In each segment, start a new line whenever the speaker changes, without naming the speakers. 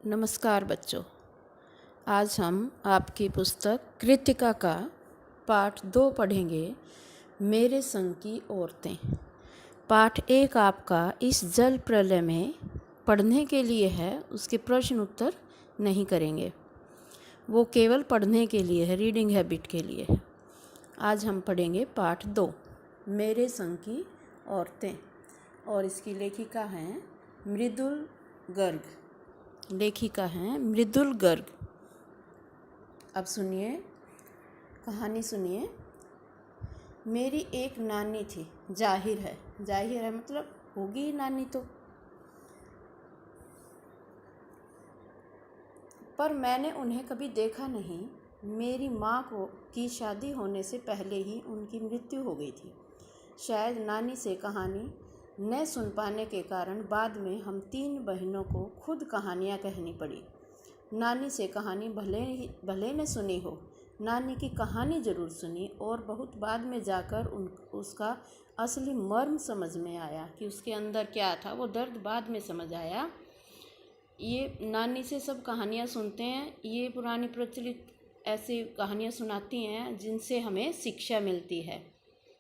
नमस्कार बच्चों। आज हम आपकी पुस्तक कृतिका का पाठ 2 पढ़ेंगे। मेरे संग की औरतें। पाठ 1 आपका इस जल प्रलय में पढ़ने के लिए है, उसके प्रश्न उत्तर नहीं करेंगे। वो केवल पढ़ने के लिए है, रीडिंग हैबिट के लिए है। आज हम पढ़ेंगे पाठ 2 मेरे संग की औरतें, और इसकी लेखिका हैं मृदुल गर्ग। लेखिका हैं मृदुल गर्ग। अब सुनिए, कहानी सुनिए। मेरी एक नानी थी। जाहिर है मतलब होगी ही नानी तो। पर मैंने उन्हें कभी देखा नहीं। मेरी माँ की शादी होने से पहले ही उनकी मृत्यु हो गई थी। शायद नानी से कहानी न सुन पाने के कारण बाद में हम 3 बहनों को खुद कहानियाँ कहनी पड़ी। नानी से कहानी भले न सुनी हो, नानी की कहानी ज़रूर सुनी, और बहुत बाद में जाकर उसका असली मर्म समझ में आया कि उसके अंदर क्या था। वो दर्द बाद में समझ आया। ये नानी से सब कहानियाँ सुनते हैं, ये पुरानी प्रचलित ऐसी कहानियाँ सुनाती हैं जिनसे हमें शिक्षा मिलती है।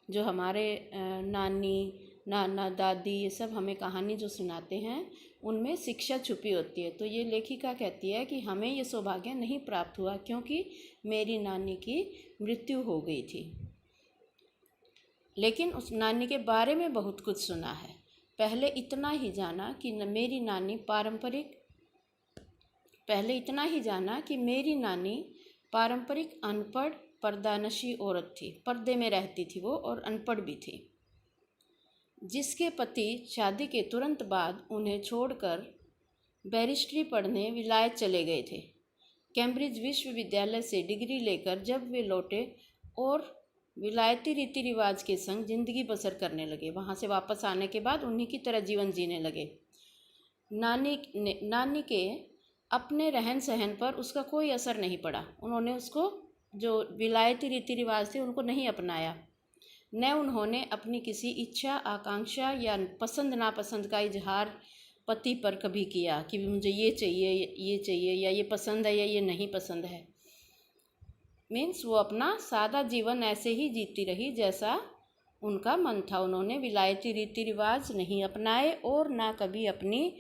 जो हमारे नानी नाना दादी ये सब हमें कहानी जो सुनाते हैं उनमें शिक्षा छुपी होती है। तो ये लेखिका कहती है कि हमें ये सौभाग्य नहीं प्राप्त हुआ क्योंकि मेरी नानी की मृत्यु हो गई थी। लेकिन उस नानी के बारे में बहुत कुछ सुना है। पहले इतना ही जाना कि मेरी नानी पारंपरिक अनपढ़ पर्दानशी औरत थी। पर्दे में रहती थी वो, और अनपढ़ भी थी, जिसके पति शादी के तुरंत बाद उन्हें छोड़कर बैरिस्ट्री पढ़ने विलायत चले गए थे। कैम्ब्रिज विश्वविद्यालय से डिग्री लेकर जब वे लौटे और विलायती रीति रिवाज के संग जिंदगी बसर करने लगे, वहाँ से वापस आने के बाद उन्हीं की तरह जीवन जीने लगे। नानी के अपने रहन सहन पर उसका कोई असर नहीं पड़ा। उन्होंने उसको जो विलायती रीति रिवाज थे उनको नहीं अपनाया। न उन्होंने अपनी किसी इच्छा, आकांक्षा या पसंद नापसंद का इजहार पति पर कभी किया कि मुझे ये चाहिए या ये पसंद है या ये नहीं पसंद है। मीन्स वो अपना सादा जीवन ऐसे ही जीती रही जैसा उनका मन था। उन्होंने विलायती रीति रिवाज नहीं अपनाए और ना कभी अपनी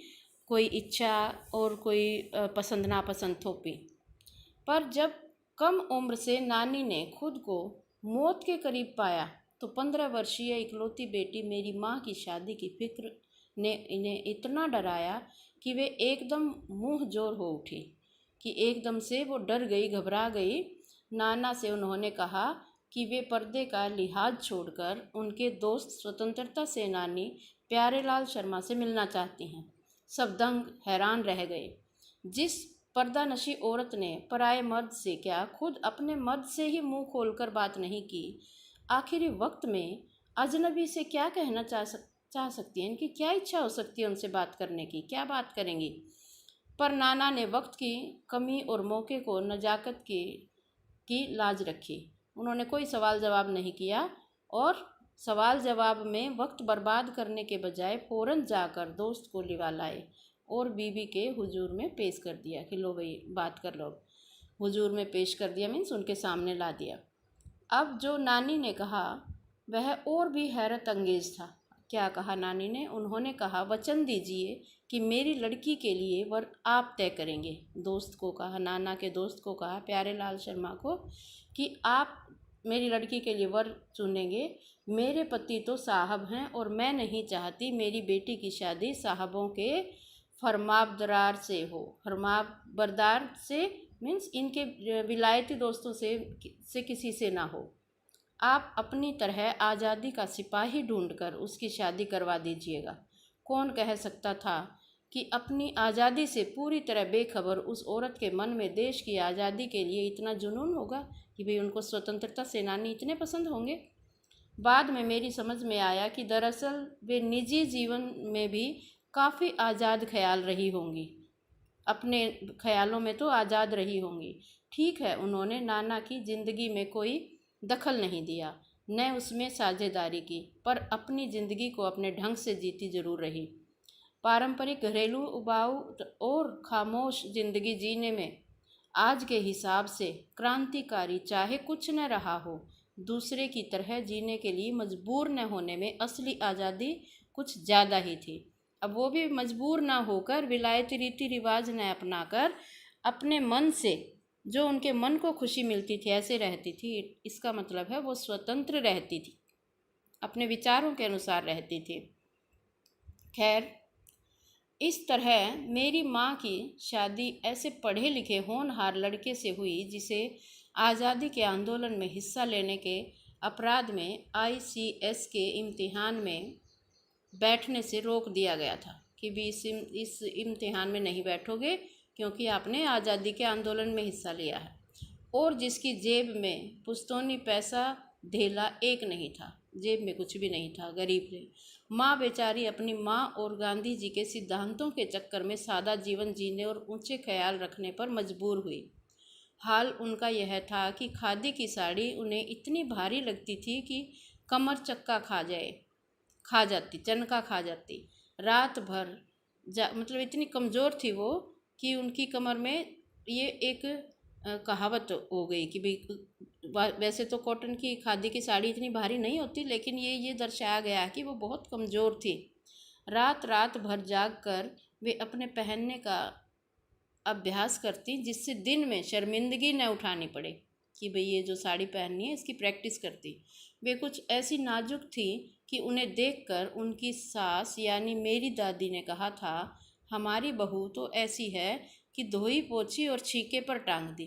कोई इच्छा और कोई पसंद नापसंद थोपी। पर जब कम उम्र से नानी ने खुद को मौत के करीब पाया तो 15 वर्षीय इकलौती बेटी मेरी माँ की शादी की फिक्र ने इन्हें इतना डराया कि वे एकदम मुँह जोर हो उठी, कि एकदम से वो डर गई, घबरा गई। नाना से उन्होंने कहा कि वे पर्दे का लिहाज छोड़कर उनके दोस्त स्वतंत्रता सेनानी प्यारेलाल शर्मा से मिलना चाहती हैं। सब दंग हैरान रह गए। जिस पर्दानशी औरत ने पराये मर्द से क्या खुद अपने मर्द से ही मुंह खोलकर बात नहीं की, आखिरी वक्त में अजनबी से क्या कहना चाह सकती हैं? इनकी क्या इच्छा हो सकती है उनसे बात करने की? क्या बात करेंगी? पर नाना ने वक्त की कमी और मौके को नजाकत की लाज रखी। उन्होंने कोई सवाल जवाब नहीं किया, और सवाल जवाब में वक्त बर्बाद करने के बजाय फ़ौरन जाकर दोस्त को लिवा लाए और बीबी के हुजूर में पेश कर दिया कि लो भाई बात कर लो। हुजूर में पेश कर दिया मीन्स उनके सामने ला दिया। अब जो नानी ने कहा वह और भी हैरत अंगेज था। क्या कहा नानी ने? उन्होंने कहा, वचन दीजिए कि मेरी लड़की के लिए वर आप तय करेंगे। दोस्त को कहा, नाना के दोस्त को कहा, प्यारेलाल शर्मा को, कि आप मेरी लड़की के लिए वर चुनेंगे। मेरे पति तो साहब हैं और मैं नहीं चाहती मेरी बेटी की शादी साहबों के फरमाबरदार से हो। फरमाबरदार से मीन्स इनके विलायती दोस्तों से किसी से ना हो। आप अपनी तरह आज़ादी का सिपाही ढूंढकर उसकी शादी करवा दीजिएगा। कौन कह सकता था कि अपनी आज़ादी से पूरी तरह बेखबर उस औरत के मन में देश की आज़ादी के लिए इतना जुनून होगा कि भाई उनको स्वतंत्रता सेनानी इतने पसंद होंगे। बाद में मेरी समझ में आया कि दरअसल वे निजी जीवन में भी काफ़ी आज़ाद ख्याल रही होंगी, अपने ख्यालों में तो आज़ाद रही होंगी। ठीक है, उन्होंने नाना की ज़िंदगी में कोई दखल नहीं दिया, न उसमें साझेदारी की, पर अपनी ज़िंदगी को अपने ढंग से जीती ज़रूर रही। पारंपरिक घरेलू उबाऊ और खामोश जिंदगी जीने में आज के हिसाब से क्रांतिकारी चाहे कुछ न रहा हो, दूसरे की तरह जीने के लिए मजबूर न होने में असली आज़ादी कुछ ज़्यादा ही थी। अब वो भी मजबूर ना होकर, विलायती रीति रिवाज न अपनाकर, अपने मन से जो उनके मन को खुशी मिलती थी ऐसे रहती थी। इसका मतलब है वो स्वतंत्र रहती थी, अपने विचारों के अनुसार रहती थी। खैर, इस तरह मेरी माँ की शादी ऐसे पढ़े लिखे होनहार लड़के से हुई जिसे आज़ादी के आंदोलन में हिस्सा लेने के अपराध में ICS के इम्तिहान में बैठने से रोक दिया गया था कि भी इस इम्तिहान में नहीं बैठोगे क्योंकि आपने आज़ादी के आंदोलन में हिस्सा लिया है। और जिसकी जेब में पुश्तौनी पैसा धेला एक नहीं था, जेब में कुछ भी नहीं था, गरीब थे। माँ बेचारी अपनी माँ और गांधी जी के सिद्धांतों के चक्कर में सादा जीवन जीने और ऊंचे ख्याल रखने पर मजबूर हुई। हाल उनका यह था कि खादी की साड़ी उन्हें इतनी भारी लगती थी कि कमर चक्का खा जाती, चनका खा जाती। रात भर मतलब इतनी कमज़ोर थी वो कि उनकी कमर में ये एक कहावत हो गई कि भाई, वैसे तो कॉटन की खादी की साड़ी इतनी भारी नहीं होती, लेकिन ये दर्शाया गया कि वो बहुत कमज़ोर थी। रात भर जाग कर वे अपने पहनने का अभ्यास करती, जिससे दिन में शर्मिंदगी न उठानी पड़े कि भाई ये जो साड़ी पहननी है इसकी प्रैक्टिस करती। वे कुछ ऐसी नाजुक थी कि उन्हें देखकर उनकी सास यानी मेरी दादी ने कहा था, हमारी बहू तो ऐसी है कि धोई पोछी और छीके पर टांग दी,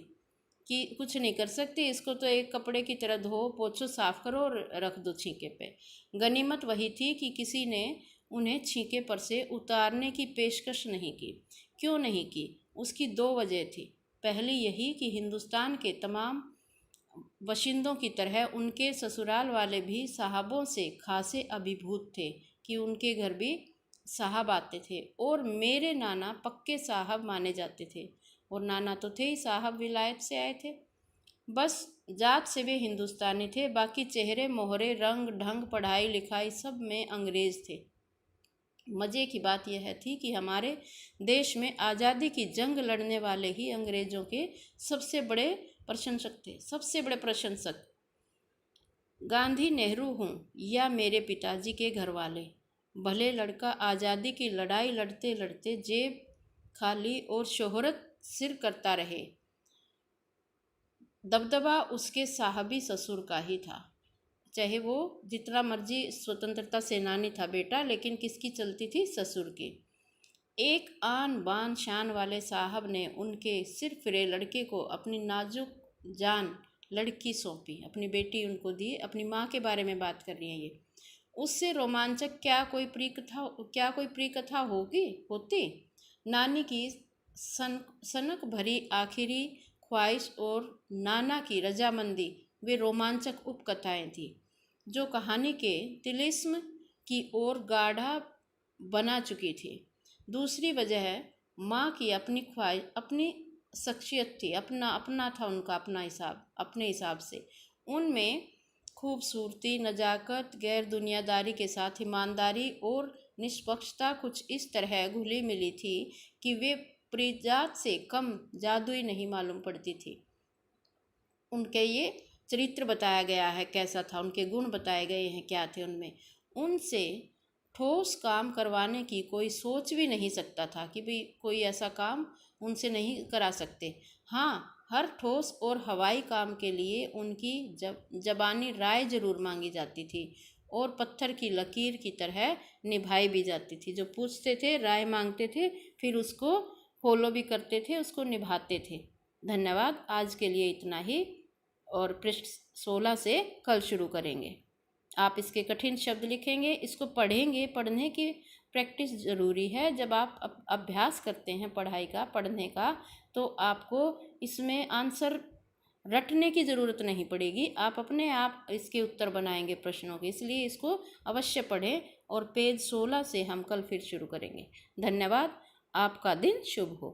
कि कुछ नहीं कर सकती, इसको तो एक कपड़े की तरह धो पोछो, साफ करो और रख दो छीके पे। गनीमत वही थी कि किसी ने उन्हें छीके पर से उतारने की पेशकश नहीं की। क्यों नहीं की? उसकी 2 वजह थी। पहली यही कि हिंदुस्तान के तमाम बाशिंदों की तरह उनके ससुराल वाले भी साहबों से खासे अभिभूत थे कि उनके घर भी साहब आते थे और मेरे नाना पक्के साहब माने जाते थे। और नाना तो थे ही साहब, विलायत से आए थे। बस जात से वे हिंदुस्तानी थे, बाकी चेहरे मोहरे, रंग ढंग, पढ़ाई लिखाई सब में अंग्रेज़ थे। मज़े की बात यह थी कि हमारे देश में आज़ादी की जंग लड़ने वाले ही अंग्रेज़ों के सबसे बड़े प्रशंसक थे, सबसे बड़े प्रशंसक। गांधी, नेहरू हों या मेरे पिताजी के घर वाले, भले लड़का आज़ादी की लड़ाई लड़ते लड़ते जेब खाली और शोहरत सिर करता रहे, दबदबा उसके साहबी ससुर का ही था। चाहे वो जितना मर्जी स्वतंत्रता सेनानी था बेटा, लेकिन किसकी चलती थी? ससुर की। एक आन बान शान वाले साहब ने उनके सिर फिरे लड़के को अपनी नाजुक जान लड़की सौंपी, अपनी बेटी उनको दी। अपनी माँ के बारे में बात कर रही है ये। उससे रोमांचक क्या कोई प्रिय कथा होती? नानी की सनक भरी आखिरी ख्वाहिश और नाना की रजामंदी वे रोमांचक उपकथाएं थी जो कहानी के तिलिस्म की ओर गाढ़ा बना चुकी थी। दूसरी वजह माँ की अपनी ख्वाहिश, अपनी शख्सियत थी, अपना था उनका अपना हिसाब, अपने हिसाब से। उनमें खूबसूरती, नज़ाकत, गैर दुनियादारी के साथ ईमानदारी और निष्पक्षता कुछ इस तरह घुली मिली थी कि वे प्रिजात से कम जादुई नहीं मालूम पड़ती थी। उनके ये चरित्र बताया गया है कैसा था, उनके गुण बताए गए हैं क्या थे उनमें। उनसे ठोस काम करवाने की कोई सोच भी नहीं सकता था कि भाई कोई ऐसा काम उनसे नहीं करा सकते। हाँ, हर ठोस और हवाई काम के लिए उनकी जबानी राय जरूर मांगी जाती थी और पत्थर की लकीर की तरह निभाई भी जाती थी। जो पूछते थे, राय मांगते थे, फिर उसको फॉलो भी करते थे, उसको निभाते थे। धन्यवाद। आज के लिए इतना ही, और पृष्ठ 16 से कल शुरू करेंगे। आप इसके कठिन शब्द लिखेंगे, इसको पढ़ेंगे। पढ़ने की प्रैक्टिस ज़रूरी है। जब आप अभ्यास करते हैं पढ़ाई का, पढ़ने का, तो आपको इसमें आंसर रटने की ज़रूरत नहीं पड़ेगी। आप अपने आप इसके उत्तर बनाएंगे प्रश्नों के। इसलिए इसको अवश्य पढ़ें और पेज 16 से हम कल फिर शुरू करेंगे। धन्यवाद। आपका दिन शुभ हो।